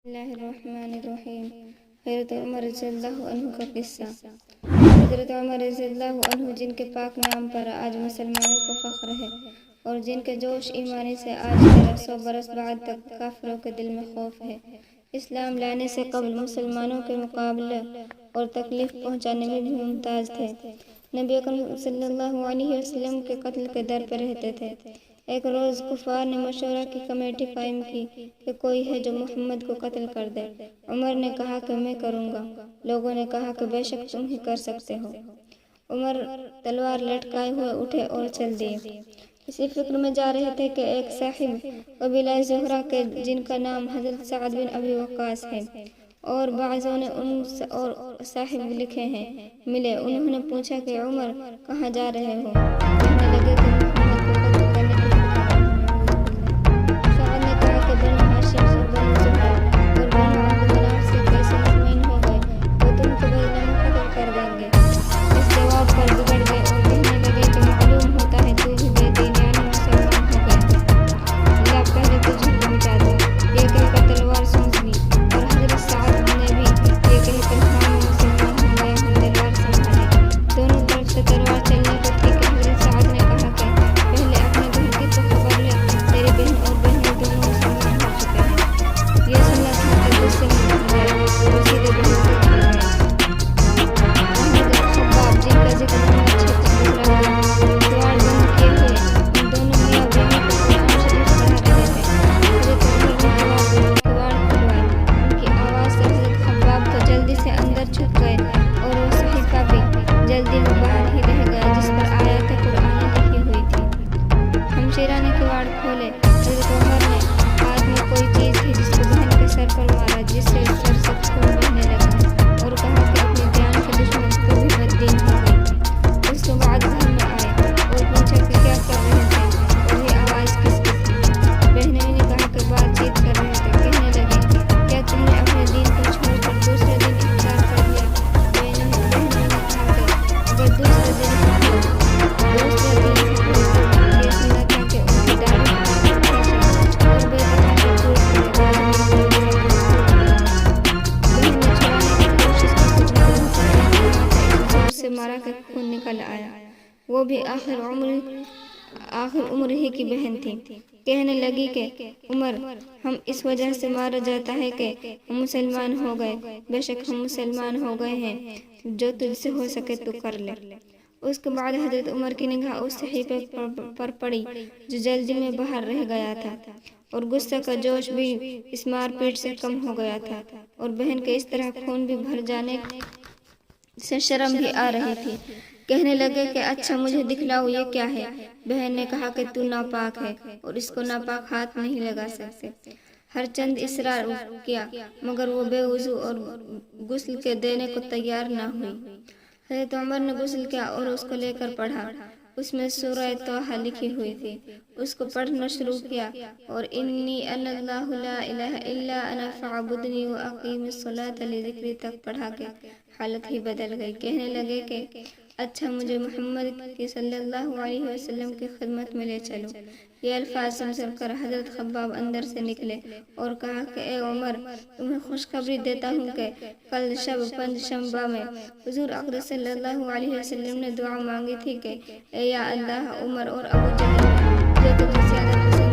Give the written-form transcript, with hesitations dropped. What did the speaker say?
اللہ الرحمن الرحیم۔ حضرت عمر رضی اللہ عنہ کا قصہ۔ حضرت عمر رضی اللہ عنہ جن کے پاک نام پر آج مسلمانوں کو فخر ہے اور جن کے جوش ایمانی سے آج 1300 برس بعد تک کافروں کے دل میں خوف ہے، اسلام لانے سے قبل مسلمانوں کے مقابلے اور تکلیف پہنچانے میں بھی ممتاز تھے۔ نبی اکرم صلی اللہ علیہ وسلم کے قتل کے در پہ رہتے تھے۔ ایک روز کفار نے مشورہ کی کمیٹی قائم کی کہ کوئی ہے جو محمد کو قتل کر دے۔ عمر نے کہا کہ میں کروں گا۔ لوگوں نے کہا کہ بے شک تم ہی کر سکتے ہو۔ عمر تلوار لٹکائے ہوئے اٹھے اور چل دیے۔ اسی فکر میں جا رہے تھے کہ ایک صاحب قبیلہ زہرہ کے جن کا نام حضرت سعد بن ابی وقاص ہے اور بعضوں نے ان اور صاحب لکھے ہیں، ملے۔ انہوں نے پوچھا کہ عمر کہاں جا رہے ہو؟ کہنے لگے کہ محمد کو قتل کرنے کی سعد نے کہا کہ بنو ہاشم اور بنو زہرہ اور بنو عبد مناف سے کیسے مطمئن ہو گئے وہ تم کو بدلے میں قتل کر دیں گے؟ اس جواب پر بگڑ گئے اور کہنے لگے کہ معلوم ہوتا ہے تو بھی بے دین یعنی مسلمان ہو گئے، اللہ پہلے تجھے کو مٹا دے۔ یہ کہہ کر تلوار سونپ لی اور حضرت سعد نے بھی یہ کہہ کر ہاں میں مسلمان ہو گیا ہوں تلوار سنبھالی۔ دونوں طرف سے تلوار چلنے کو تھی کہ حضرت سعد نے کہا کہ پہلے اپنے گھر کی تو خبر لے، تیری بہن اور بہنیں دونوں مسلمان ہو چکے ہیں۔ یہ سننا تھا کہ غصے میں بھر گئے اور سیدھے بہن کو کھڑ گئے۔ حضرت خباب جن کا ذکر ہم نے 36 گزرا ہے، کواڑ بند کیے ہوئے ان دونوں میاں بیوی کو قرآن شریف پڑھا رہے تھے۔ حضرت عمر نے کواڑ کھلوائے۔ ان کی آواز سے حضرت خباب تو جلدی سے اندر چھپ گئے اور وہ صحیفہ بھی جلدی میں باہر ہی رہ گیا جس پر آیات قرآن لکھی ہوئی تھی۔ ہمشیرہ نے کواڑ کھولے۔ حضرت عمر نے ہاتھ میں کوئی چیز تھی جس کو بہن کے سر پر مارا، جس سے سر سے خون بہنے لگا اور کہا کہ اپنی جان کے دشمن تو بھی بددین ہو گئی۔ اس کے بعد گھر میں آئے اور پوچھا کہ کیا کر رہے تھے اور یہ آواز کس کی تھی؟ بہنوئی نے کہا کہ بات چیت کر رہے تھے۔ کہنے لگے کیا تم نے اپنے دین کو چھوڑ کر دوسرے دین اختیار کر لیا؟ بہنوئی نے کہا کہ اگر دوسرے دین یہ سنا تھا کہ ان کی دعوت اور بے تحاشا جھوٹ بہن نے چھڑانے کی کوشش کی تو زور سے مارا کہ خون نکل آیا۔ وہ بھی آخر عمر ہی کی بہن تھی۔ کہنے لگی کہ عمر ہم اس وجہ سے مارا جاتا ہے کہ ہم مسلمان ہو گئے، بے شک ہم مسلمان ہو گئے ہیں، جو تجھ سے ہو سکے تو کر لے۔ اس کے بعد حضرت عمر کی نگاہ اس صحیفے پر پڑی جو جلدی میں باہر رہ گیا تھا اور غصہ کا جوش بھی اس مار پیٹ سے کم ہو گیا تھا اور بہن کے اس طرح خون بھی بھر جانے سے شرم بھی آ رہی تھی۔ کہنے لگے کہ اچھا مجھے دکھلاؤ یہ کیا ہے؟ بہن نے کہا کہ تو ناپاک ہے اور اس کو ناپاک ہاتھ نہیں لگا سکتے۔ ہر چند اصرار کیا مگر وہ بے وضو اور غسل کے دینے کو تیار نہ ہوئی۔ حضرت عمر نے غسل کیا اور اس کو لے کر پڑھا۔ اس میں سورہ طٰہٰ لکھی ہوئی تھی۔ اس کو پڑھنا شروع کیا اور انی انا اللہ لا الہ الا انا فاعبدنی واقیم الصلاۃ لذکری تک پڑھا کے حالت ہی بدل گئی۔ کہنے لگے کہ اچھا مجھے محمد کی صلی اللہ علیہ وسلم کی خدمت میں لے چلو۔ یہ الفاظ سن کر حضرت خباب اندر سے نکلے اور کہا کہ اے عمر تمہیں خوشخبری دیتا ہوں کہ کل شب پنج شنبہ میں حضور اقدس صلی اللہ علیہ وسلم نے دعا مانگی تھی کہ اے یا اللہ عمر اور ابو جہل میں جو تجھے زیادہ پسند